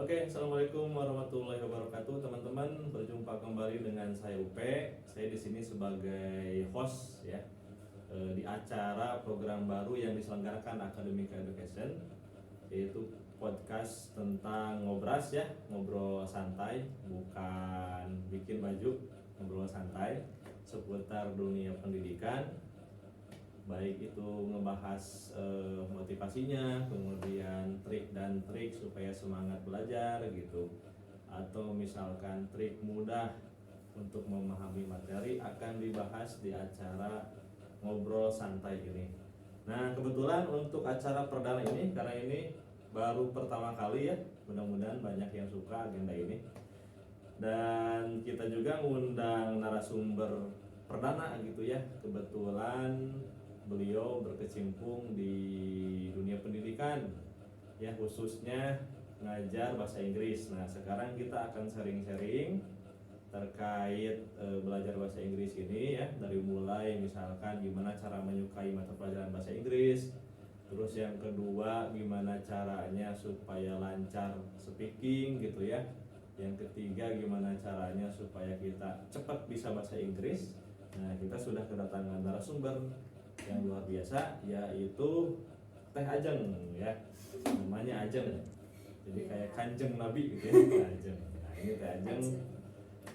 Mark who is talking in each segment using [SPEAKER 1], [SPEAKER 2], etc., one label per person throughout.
[SPEAKER 1] Oke, Assalamualaikum warahmatullahi wabarakatuh, teman-teman. Berjumpa kembali dengan saya Upe. Saya di sini sebagai host ya di acara program baru yang diselenggarakan Academic Education, yaitu podcast tentang ngobras ya, ngobrol santai, bukan bikin baju, ngobrol santai seputar dunia pendidikan. Baik itu ngebahas motivasinya, kemudian trik dan trik supaya semangat belajar gitu, atau misalkan trik mudah untuk memahami materi akan dibahas di acara ngobrol santai ini. Nah, kebetulan untuk acara perdana ini, karena ini baru pertama kali ya, mudah-mudahan banyak yang suka agenda ini. Dan kita juga mengundang narasumber perdana gitu ya. Kebetulan beliau berkecimpung di dunia pendidikan ya, khususnya ngajar bahasa Inggris. Nah, sekarang kita akan sharing-sharing terkait belajar bahasa Inggris ini ya, dari mulai misalkan gimana cara menyukai mata pelajaran bahasa Inggris, terus yang kedua gimana caranya supaya lancar speaking gitu ya, yang ketiga gimana caranya supaya kita cepat bisa bahasa Inggris. Nah, kita sudah kedatangan narasumber yang luar biasa, yaitu Teh Ajeng ya, namanya Ajeng, jadi kayak kanjeng Nabi gitu ya, Teh Ajeng. Nah, ini Teh Ajeng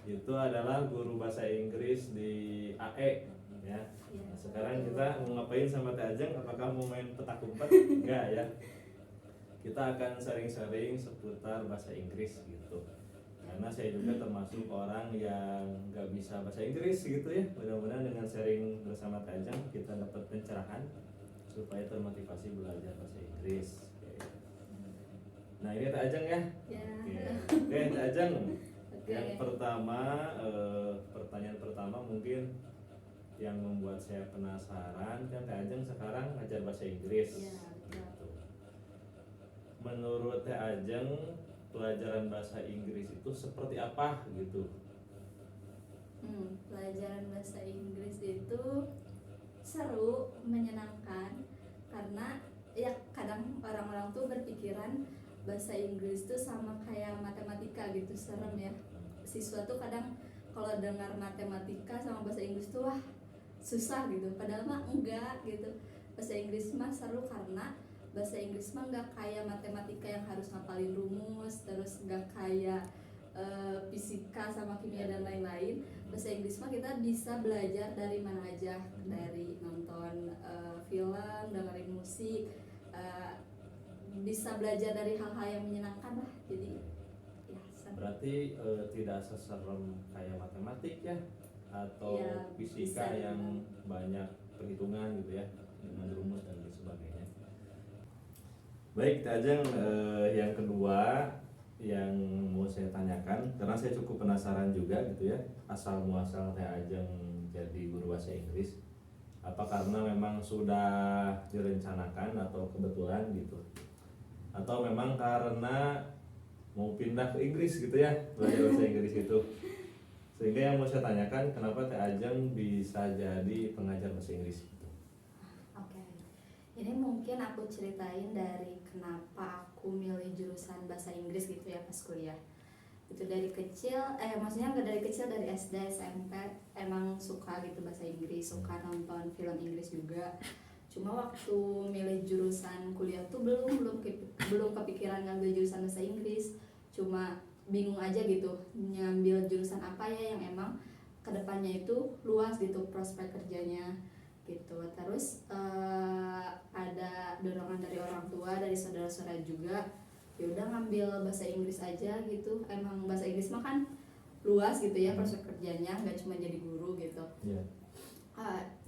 [SPEAKER 1] itu adalah guru bahasa Inggris di AE ya. Nah, sekarang kita mau ngapain sama Teh Ajeng? Apakah mau main petak umpet? Enggak ya. Kita akan sharing-sharing seputar bahasa Inggris gitu. Karena saya juga termasuk orang yang nggak bisa bahasa Inggris gitu ya. Mudah-mudahan dengan sharing bersama Teh Ajeng kita dapat pencerahan supaya termotivasi belajar bahasa Inggris. Oke. Nah, ini Teh Ajeng ya. Oke, Teh Ajeng. Yang pertama, pertanyaan pertama mungkin yang membuat saya penasaran, kan Teh Ajeng sekarang ngajar bahasa Inggris. Gitu. Menurut Teh Ajeng, pelajaran bahasa Inggris itu seperti apa gitu?
[SPEAKER 2] Pelajaran bahasa Inggris itu seru, menyenangkan, karena ya kadang orang-orang tuh berpikiran bahasa Inggris tuh sama kayak matematika gitu, serem ya. Siswa tuh kadang kalau dengar matematika sama bahasa Inggris tuh wah susah gitu, padahal mah enggak gitu. Bahasa Inggris mah seru karena bahasa Inggris mah nggak kayak matematika yang harus ngapalin rumus, terus nggak kayak fisika sama kimia dan lain-lain. Bahasa Inggris mah kita bisa belajar dari mana aja, dari nonton film, dengerin musik, bisa belajar dari hal-hal yang menyenangkan lah. Jadi ya
[SPEAKER 1] berarti tidak seserem kayak matematik ya, atau
[SPEAKER 2] ya,
[SPEAKER 1] fisika yang banyak perhitungan gitu ya, dengan rumus dan sebagainya. Baik, Teh Ajeng, yang kedua yang mau saya tanyakan, karena saya cukup penasaran juga gitu ya, asal muasal Teh Ajeng jadi guru bahasa Inggris. Apa karena memang sudah direncanakan atau kebetulan gitu? Atau memang karena mau pindah ke Inggris gitu ya, belajar bahasa Inggris itu? Sehingga yang mau saya tanyakan, kenapa Teh Ajeng bisa jadi pengajar bahasa Inggris?
[SPEAKER 2] Oke. Ini mungkin aku ceritain dari kenapa aku milih jurusan bahasa Inggris gitu ya pas kuliah. Itu dari kecil, maksudnya nggak dari kecil, dari SD, SMP emang suka gitu bahasa Inggris, suka nonton film Inggris juga. Cuma waktu milih jurusan kuliah tuh belum kepikiran ngambil jurusan bahasa Inggris. Cuma bingung aja gitu ngambil jurusan apa ya yang emang kedepannya itu luas gitu prospek kerjanya gitu. Terus ada dorongan dari orang tua, dari saudara-saudara juga, ya udah ngambil bahasa Inggris aja gitu. Emang bahasa Inggris mah kan luas gitu ya prospek kerjanya, nggak cuma jadi guru gitu.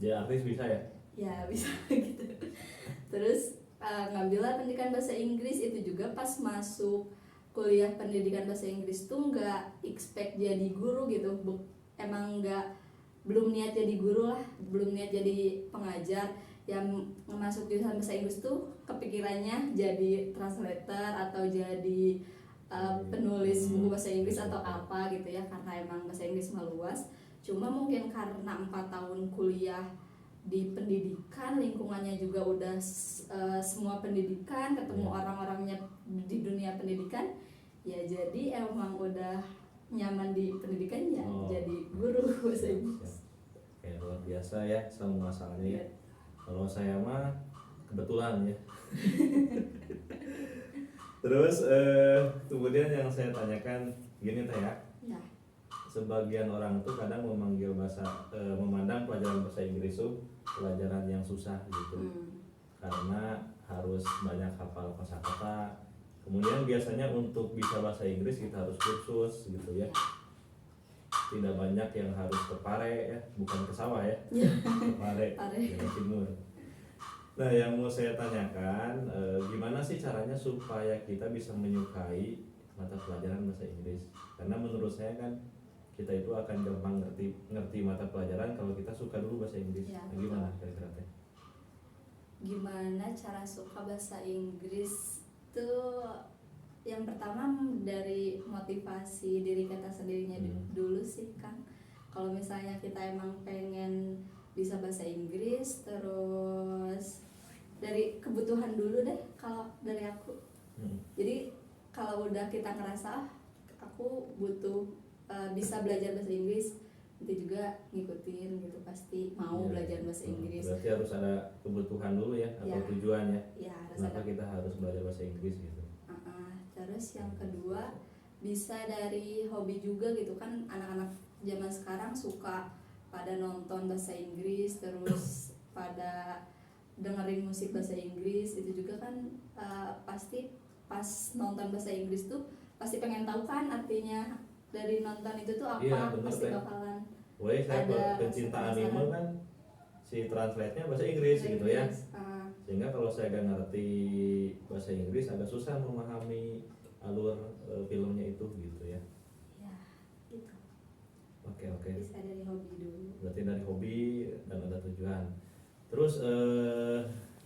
[SPEAKER 1] Ya, artis bisa ya?
[SPEAKER 2] Ya bisa gitu. Terus ngambillah pendidikan bahasa Inggris. Itu juga pas masuk kuliah pendidikan bahasa Inggris tuh nggak expect jadi guru gitu. Emang belum niat jadi guru lah, belum niat jadi pengajar. Yang masuk jurusan bahasa Inggris tuh kepikirannya jadi translator atau jadi penulis buku bahasa Inggris atau apa gitu ya, karena emang bahasa Inggris mah luas. Cuma mungkin karena 4 tahun kuliah di pendidikan, lingkungannya juga udah semua pendidikan, ketemu orang-orangnya di dunia pendidikan, Ya jadi emang udah nyaman di pendidikannya,
[SPEAKER 1] Oh.
[SPEAKER 2] jadi guru bahasa Inggris.
[SPEAKER 1] Kayak luar biasa ya sama masalahnya ya.
[SPEAKER 2] Iya.
[SPEAKER 1] Kalau saya mah kebetulan ya. Terus kemudian yang saya tanyakan gini teh ya.
[SPEAKER 2] Ya.
[SPEAKER 1] Sebagian orang tuh kadang memandang pelajaran bahasa Inggris itu pelajaran yang susah gitu. Karena harus banyak hafal kosakata. Kemudian biasanya untuk bisa bahasa Inggris kita harus kursus gitu ya. Tidak banyak yang harus ke Pare ya, bukan ke sawah ya. Ke Pare, Jawa Timur. Nah, yang mau saya tanyakan, gimana sih caranya supaya kita bisa menyukai mata pelajaran bahasa Inggris? Karena menurut saya kan kita itu akan gampang ngerti mata pelajaran kalau kita suka dulu bahasa Inggris.
[SPEAKER 2] Ya,
[SPEAKER 1] Nah, gimana kira-kira teh?
[SPEAKER 2] Gimana cara suka bahasa Inggris tuh yang pertama dari motivasi diri kita sendirinya dulu sih Kang. Kalau misalnya kita emang pengen bisa bahasa Inggris, terus dari kebutuhan dulu deh kalau dari aku. Jadi kalau udah kita ngerasa aku butuh bisa belajar bahasa Inggris, itu juga ngikutin gitu, pasti mau belajar bahasa Inggris.
[SPEAKER 1] Berarti harus ada kebutuhan dulu ya, atau tujuan ya.
[SPEAKER 2] Ya, harus
[SPEAKER 1] kenapa
[SPEAKER 2] ada.
[SPEAKER 1] kita harus belajar bahasa Inggris gitu.
[SPEAKER 2] Terus yang kedua bisa dari hobi juga gitu kan, anak-anak zaman sekarang suka pada nonton bahasa Inggris, terus pada dengerin musik bahasa Inggris, itu juga kan pasti pas nonton bahasa Inggris tuh pasti pengen tahu kan artinya dari nonton itu tuh apa.
[SPEAKER 1] Iya, bener,
[SPEAKER 2] pasti
[SPEAKER 1] Teh.
[SPEAKER 2] bakalan
[SPEAKER 1] Saya
[SPEAKER 2] ada
[SPEAKER 1] pencinta
[SPEAKER 2] rasa
[SPEAKER 1] anime
[SPEAKER 2] penasaran.
[SPEAKER 1] kan si translate-nya bahasa Inggris gitu ya. Sehingga kalau saya gak ngerti bahasa Inggris agak susah memahami alur filmnya itu gitu ya.
[SPEAKER 2] Ya gitu.
[SPEAKER 1] Oke.
[SPEAKER 2] Bisa dari hobi dulu.
[SPEAKER 1] Berarti dari hobi dan ada tujuan. Terus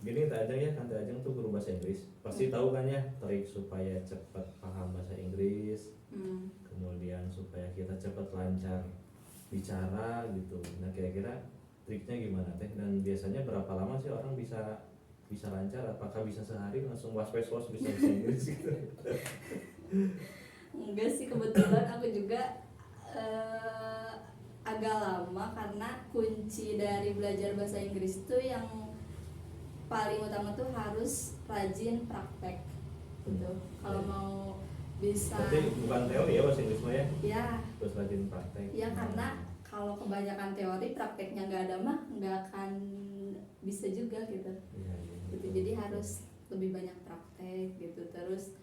[SPEAKER 1] gini Teh Ajeng ya, kan Teh Ajeng tuh guru bahasa Inggris. Pasti tahu kan ya trik supaya cepat paham bahasa Inggris. Kemudian supaya kita cepat lancar bicara gitu. Nah, kira-kira triknya gimana Teh? Dan biasanya berapa lama sih orang bisa lancar? Apakah bisa sehari langsung was bisa bahasa Inggris gitu?
[SPEAKER 2] Enggak sih, kebetulan aku juga agak lama, karena kunci dari belajar bahasa Inggris itu yang paling utama tuh harus rajin praktek gitu. Kalau mau bisa.
[SPEAKER 1] Berarti bukan teori ya bahasa Inggris mah ya?
[SPEAKER 2] Ya.
[SPEAKER 1] Terus rajin praktek.
[SPEAKER 2] Ya, karena kalau kebanyakan teori, prakteknya nggak ada mah nggak akan bisa juga gitu.
[SPEAKER 1] Iya.
[SPEAKER 2] Gitu. Jadi harus lebih banyak praktek gitu. Terus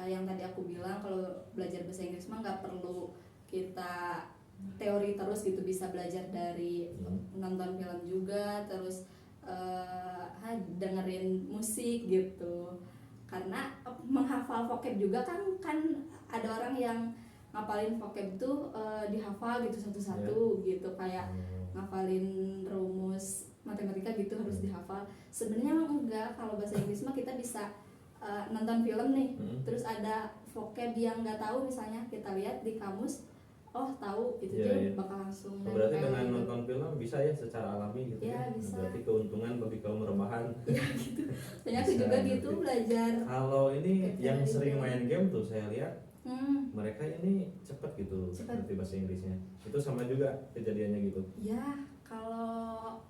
[SPEAKER 2] yang tadi aku bilang, kalau belajar bahasa Inggris mah nggak perlu kita teori terus gitu, bisa belajar dari nonton film juga, terus dengerin musik gitu. Karena menghafal vocab juga kan ada orang yang ngapalin vocab tuh dihafal gitu satu-satu gitu, kayak ngapalin rumus matematika gitu harus dihafal. Sebenarnya enggak, kalau bahasa Inggris mah kita bisa nonton film nih, terus ada vocab yang nggak tahu, misalnya kita lihat di kamus, oh tahu gitu, jadi bakal langsung.
[SPEAKER 1] Berarti dengan nonton film bisa ya secara alami gitu
[SPEAKER 2] ya?
[SPEAKER 1] Ya?
[SPEAKER 2] Bisa.
[SPEAKER 1] Berarti keuntungan bagi kaum rebahan.
[SPEAKER 2] Ya gitu. Banyak juga gitu belajar.
[SPEAKER 1] Kalau ini yang sering main game tuh saya lihat mereka ini cepet gitu ngerti bahasa Inggrisnya. Itu sama juga kejadiannya gitu.
[SPEAKER 2] Ya, kalau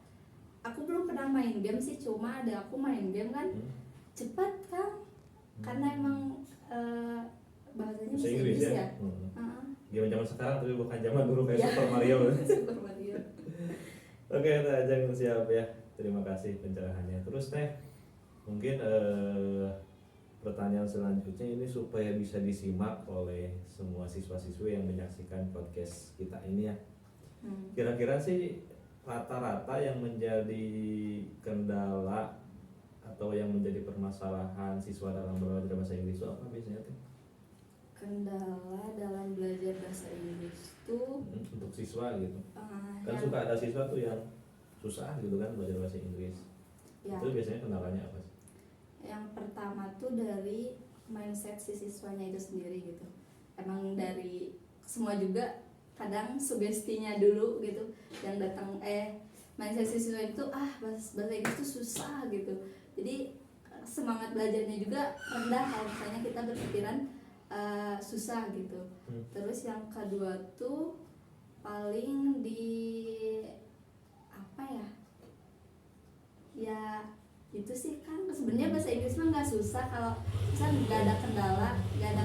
[SPEAKER 2] aku belum pernah main game sih, cuma ada aku main game kan cepat kan, karena emang bahasanya bahasa Inggris ya.
[SPEAKER 1] Game zaman sekarang tapi bukan zaman dulu kayak Super Mario.
[SPEAKER 2] Super Mario.
[SPEAKER 1] Oke, Teh Ajeng siap ya. Terima kasih pencerahannya. Terus Teh, mungkin pertanyaan selanjutnya ini supaya bisa disimak oleh semua siswa-siswi yang menyaksikan podcast kita ini ya. Kira-kira sih rata-rata yang menjadi kendala atau yang menjadi permasalahan siswa dalam belajar bahasa Inggris itu apa biasanya Teh?
[SPEAKER 2] Kendala dalam belajar bahasa Inggris tuh
[SPEAKER 1] untuk siswa gitu. Kan
[SPEAKER 2] yang
[SPEAKER 1] suka ada siswa tuh yang susah gitu kan belajar bahasa Inggris.
[SPEAKER 2] ya,
[SPEAKER 1] Itu biasanya kendalanya apa sih?
[SPEAKER 2] yang pertama tuh dari mindset si siswanya itu sendiri gitu. Emang dari semua juga kadang sugestinya dulu gitu yang datang, mindset si siswa itu bahasa Inggris itu susah gitu. Jadi semangat belajarnya juga rendah kalau misalnya kita berpikiran susah gitu.
[SPEAKER 1] Hmm.
[SPEAKER 2] Terus yang kedua tuh paling di apa ya, ya itu sih kan sebenarnya bahasa Inggris mah nggak susah kalau misal nggak ada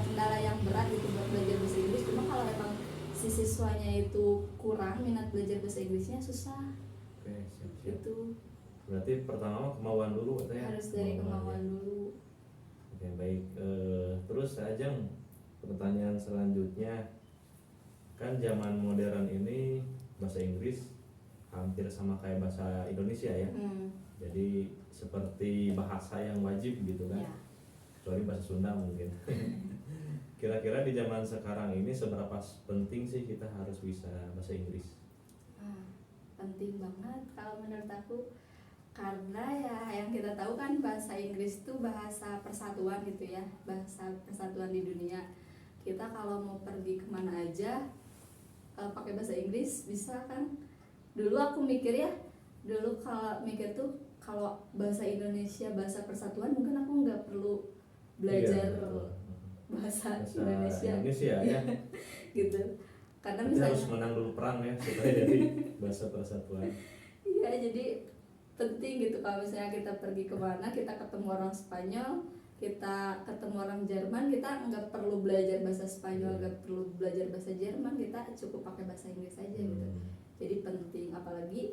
[SPEAKER 2] kendala yang berat gitu buat belajar bahasa Inggris. Cuma kalau emang si siswanya itu kurang minat belajar bahasa Inggrisnya susah
[SPEAKER 1] Oke, siap.
[SPEAKER 2] gitu.
[SPEAKER 1] Berarti pertama kemauan dulu katanya.
[SPEAKER 2] Harus dari
[SPEAKER 1] ya.
[SPEAKER 2] kemauan dulu.
[SPEAKER 1] Oke, baik. Terus Ajeng, pertanyaan selanjutnya, kan zaman modern ini bahasa Inggris hampir sama kayak bahasa Indonesia ya. Jadi seperti bahasa yang wajib gitu kan.
[SPEAKER 2] Ya.
[SPEAKER 1] Kecuali bahasa Sunda mungkin. Kira-kira di zaman sekarang ini seberapa penting sih kita harus bisa bahasa Inggris?
[SPEAKER 2] Penting banget kalau menurut aku, karena ya yang kita tahu kan bahasa Inggris itu bahasa persatuan gitu ya, bahasa persatuan di dunia. Kita kalau mau pergi kemana aja pakai bahasa Inggris bisa kan. Dulu aku mikir ya, dulu kalau mikir tuh kalau bahasa Indonesia bahasa persatuan mungkin aku nggak perlu belajar bahasa Indonesia
[SPEAKER 1] ya.
[SPEAKER 2] gitu. Karena
[SPEAKER 1] Tapi
[SPEAKER 2] misalnya
[SPEAKER 1] harus menang dulu perang ya supaya jadi bahasa persatuan.
[SPEAKER 2] iya, jadi penting gitu kalau misalnya kita pergi kemana, kita ketemu orang Spanyol, kita ketemu orang Jerman, kita nggak perlu belajar bahasa Spanyol, nggak perlu belajar bahasa Jerman, kita cukup pakai bahasa Inggris aja gitu. Jadi penting, apalagi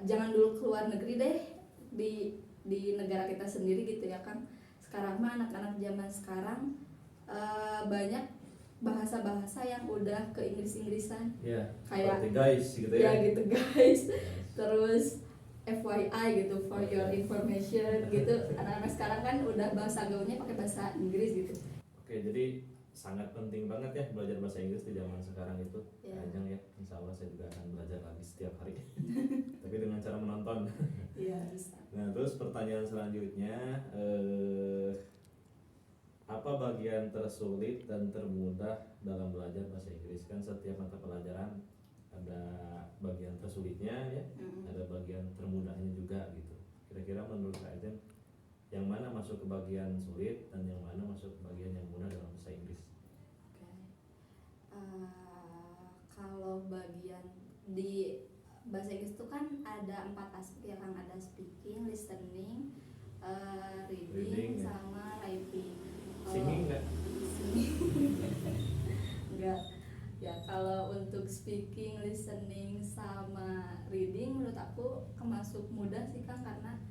[SPEAKER 2] jangan dulu keluar negeri deh, di negara kita sendiri gitu ya kan. Sekarang mah anak-anak zaman sekarang banyak bahasa-bahasa yang udah ke Inggris-Inggrisan
[SPEAKER 1] Ya,
[SPEAKER 2] kayak
[SPEAKER 1] seperti guys gitu ya.
[SPEAKER 2] Ya gitu guys. Terus FYI gitu, for your information gitu. Anak-anak sekarang kan udah bahasa gaulnya pakai bahasa Inggris gitu.
[SPEAKER 1] Oke, jadi sangat penting banget ya belajar bahasa Inggris di zaman sekarang itu.
[SPEAKER 2] Ya.
[SPEAKER 1] Ajeng ya, insya Allah saya juga akan belajar lagi setiap hari. Tapi dengan cara menonton.
[SPEAKER 2] Iya, bisa.
[SPEAKER 1] Nah, terus pertanyaan selanjutnya, apa bagian tersulit dan termudah dalam belajar bahasa Inggris? Kan setiap mata pelajaran ada bagian tersulitnya ya, ada bagian termudahnya juga gitu. Kira-kira menurut Kak Ajeng, yang mana masuk ke bagian sulit dan yang mana masuk ke bagian yang mudah dalam bahasa Inggris?
[SPEAKER 2] Oke. Kalau bagian di bahasa Inggris itu kan ada 4 aspek ya kan, ada speaking, listening, reading,
[SPEAKER 1] Ya.
[SPEAKER 2] sama writing.
[SPEAKER 1] Singing nggak?
[SPEAKER 2] Enggak. Ya kalau untuk speaking, listening, sama reading menurut aku kemasuk mudah sih kan, karena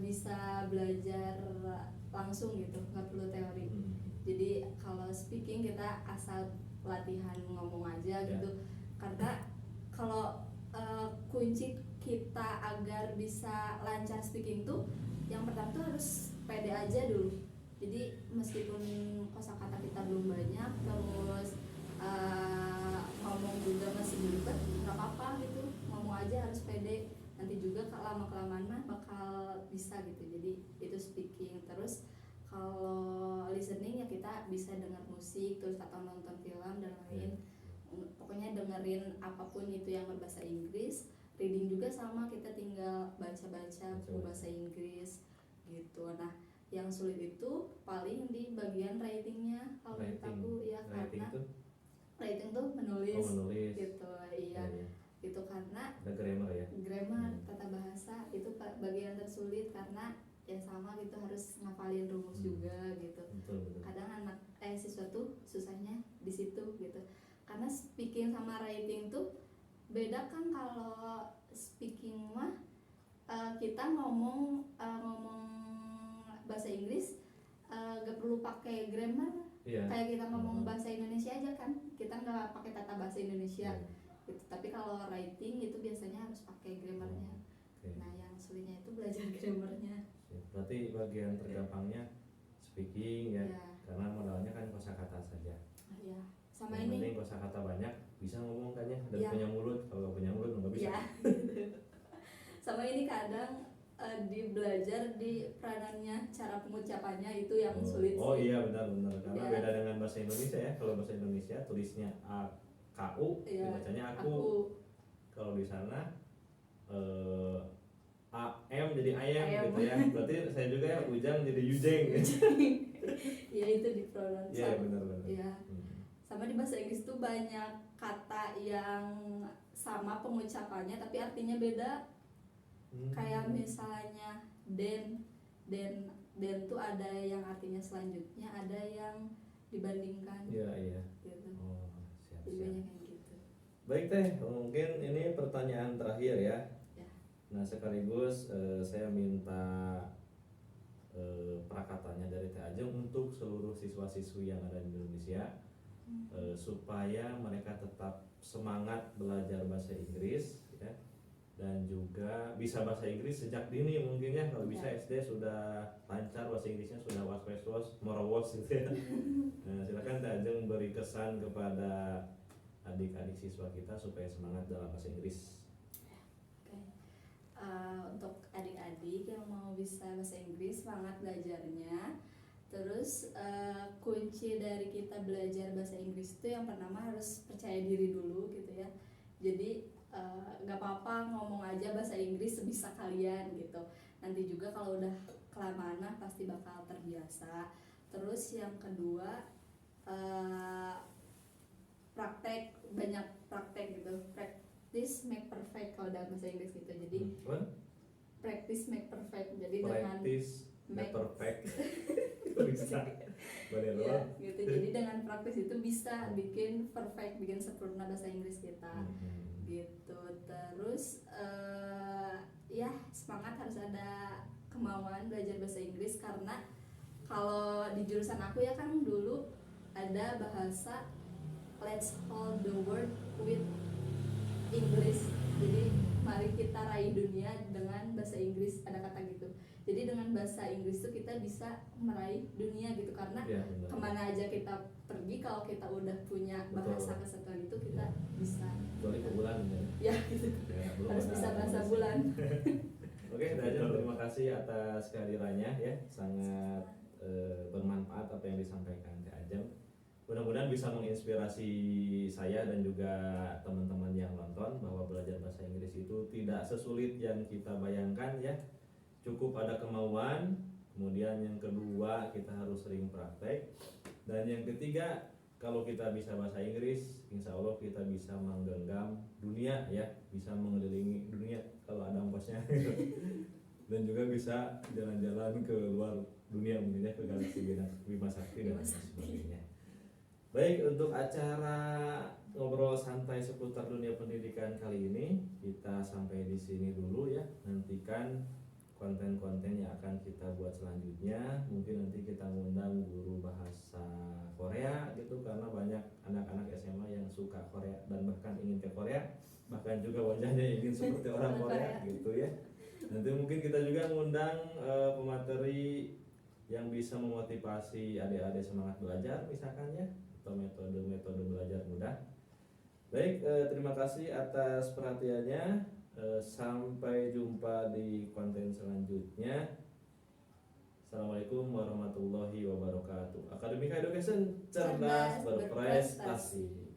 [SPEAKER 2] bisa belajar langsung gitu, nggak perlu teori. Jadi kalau speaking kita asal latihan ngomong aja gitu. Karena kalau kunci kita agar bisa lancar speaking tuh yang pertama tuh harus pede aja dulu. Jadi meskipun kosakata kita belum banyak, terus ngomong juga masih belibet, nggak apa-apa gitu, ngomong aja harus pede. Nanti juga lama kelamaan mah bakal bisa gitu. Jadi itu speaking. Terus kalau listening ya kita bisa dengar musik terus atau nonton film dan lain. Pokoknya dengerin apapun itu yang berbahasa Inggris. Reading juga sama, kita tinggal baca-baca buku bahasa Inggris gitu. Nah, yang sulit itu paling di bagian writingnya kalau menurut aku ya, karena writing tuh menulis, gitu. Iya. Itu karena
[SPEAKER 1] ada grammar ya.
[SPEAKER 2] Tata bahasa itu bagian tersulit karena ya sama gitu, harus ngapalin rumus juga gitu.
[SPEAKER 1] Betul.
[SPEAKER 2] Kadang siswa tuh susahnya di situ gitu. Karena speaking sama writing tuh beda kan. Kalau speaking mah kita ngomong bahasa Inggris gak perlu pakai grammar. Kayak kita ngomong bahasa Indonesia aja kan, kita nggak pakai tata bahasa Indonesia gitu. Tapi kalau writing itu biasanya harus pakai grammarnya. Nah yang sulitnya itu belajar grammarnya.
[SPEAKER 1] Berarti bagian tergampangnya speaking ya. Karena modalnya kan kosakata saja.
[SPEAKER 2] Iya. Sama
[SPEAKER 1] yang
[SPEAKER 2] ini
[SPEAKER 1] penting kosakata banyak, bisa ngomong kan ya, dan punya mulut. Kalau nggak punya mulut nggak bisa.
[SPEAKER 2] Sama ini kadang di belajar di peranannya, cara pengucapannya itu yang sulit sih.
[SPEAKER 1] Oh iya benar karena beda dengan bahasa Indonesia ya. Kalau bahasa Indonesia tulisnya AKU, dibacanya aku. Kalau di sana AM jadi ayam
[SPEAKER 2] Ayam.
[SPEAKER 1] gitu ya. Berarti saya juga ya Ujang jadi Yujeng.
[SPEAKER 2] Ya itu di pronoun.
[SPEAKER 1] Iya benar-benar.
[SPEAKER 2] Iya. Sama di bahasa Inggris tuh banyak kata yang sama pengucapannya tapi artinya beda. Kayak misalnya then tuh ada yang artinya selanjutnya, ada yang dibandingkan.
[SPEAKER 1] Iya.
[SPEAKER 2] Gitu.
[SPEAKER 1] Oh,
[SPEAKER 2] Jadi
[SPEAKER 1] siap.
[SPEAKER 2] banyak yang gitu.
[SPEAKER 1] Baik Teh, mungkin ini pertanyaan terakhir ya.
[SPEAKER 2] Ya.
[SPEAKER 1] Nah sekaligus saya minta prakatanya dari Teh Ajeng untuk seluruh siswa-siswi yang ada di Indonesia supaya mereka tetap semangat belajar bahasa Inggris ya, dan juga bisa bahasa Inggris sejak dini mungkin ya, kalau bisa SD sudah lancar bahasa Inggrisnya, sudah was morawos gitu ya. Nah, silakan Teh Ajeng beri kesan kepada adik-adik siswa kita supaya semangat dalam bahasa Inggris.
[SPEAKER 2] Oke. Untuk adik-adik yang mau bisa bahasa Inggris, semangat belajarnya. Terus kunci dari kita belajar bahasa Inggris itu yang pertama harus percaya diri dulu gitu ya. Jadi nggak apa-apa ngomong aja bahasa Inggris sebisa kalian gitu. Nanti juga kalau udah kelamaan pasti bakal terbiasa. Terus yang kedua banyak praktek gitu. Practice make perfect kalau dalam bahasa Inggris gitu. Jadi practice make perfect. Jadi
[SPEAKER 1] Practice make perfect. Bisa.
[SPEAKER 2] Ya, gitu. Jadi dengan praktis itu bisa bikin perfect, bikin sempurna bahasa Inggris kita. Gitu. Terus ya semangat, harus ada kemauan belajar bahasa Inggris, karena kalau di jurusan aku ya kan dulu ada bahasa let's hold the world with English. Jadi mari kita raih dunia dengan bahasa Inggris, ada kata gitu. Jadi dengan bahasa Inggris tuh kita bisa meraih dunia gitu, karena kemana aja kita pergi kalau kita udah punya bahasa kesatuan itu kita bisa.
[SPEAKER 1] Kecuali ke bulan
[SPEAKER 2] ya gitu. Harus bisa bahasa bulan.
[SPEAKER 1] Oke, Teh Ajeng, terima kasih atas kehadirannya ya, sangat bermanfaat apa yang disampaikan Teh Ajeng. Mudah-mudahan bisa menginspirasi saya dan juga teman-teman yang nonton bahwa belajar bahasa Inggris itu tidak sesulit yang kita bayangkan ya. Cukup ada kemauan, kemudian yang kedua kita harus sering praktek, dan yang ketiga kalau kita bisa bahasa Inggris, insya Allah kita bisa menggenggam dunia ya, bisa mengelilingi dunia kalau ada ongkosnya dan juga bisa jalan-jalan ke luar dunia mungkin ya, ke galaksi Bima Sakti dan sebagainya. Baik, untuk acara ngobrol santai seputar dunia pendidikan kali ini kita sampai di sini dulu ya. Nantikan konten-konten yang akan kita buat selanjutnya. Mungkin nanti kita ngundang guru bahasa Korea gitu, karena banyak anak-anak SMA yang suka Korea dan bahkan ingin ke Korea, bahkan juga wajahnya ingin seperti orang Korea gitu ya. Nanti mungkin kita juga ngundang pemateri yang bisa memotivasi adik-adik semangat belajar misalkan ya, atau metode-metode belajar mudah. Baik, terima kasih atas perhatiannya. Sampai jumpa di konten selanjutnya. Assalamualaikum warahmatullahi wabarakatuh. Akademika Education, cerdas berprestasi.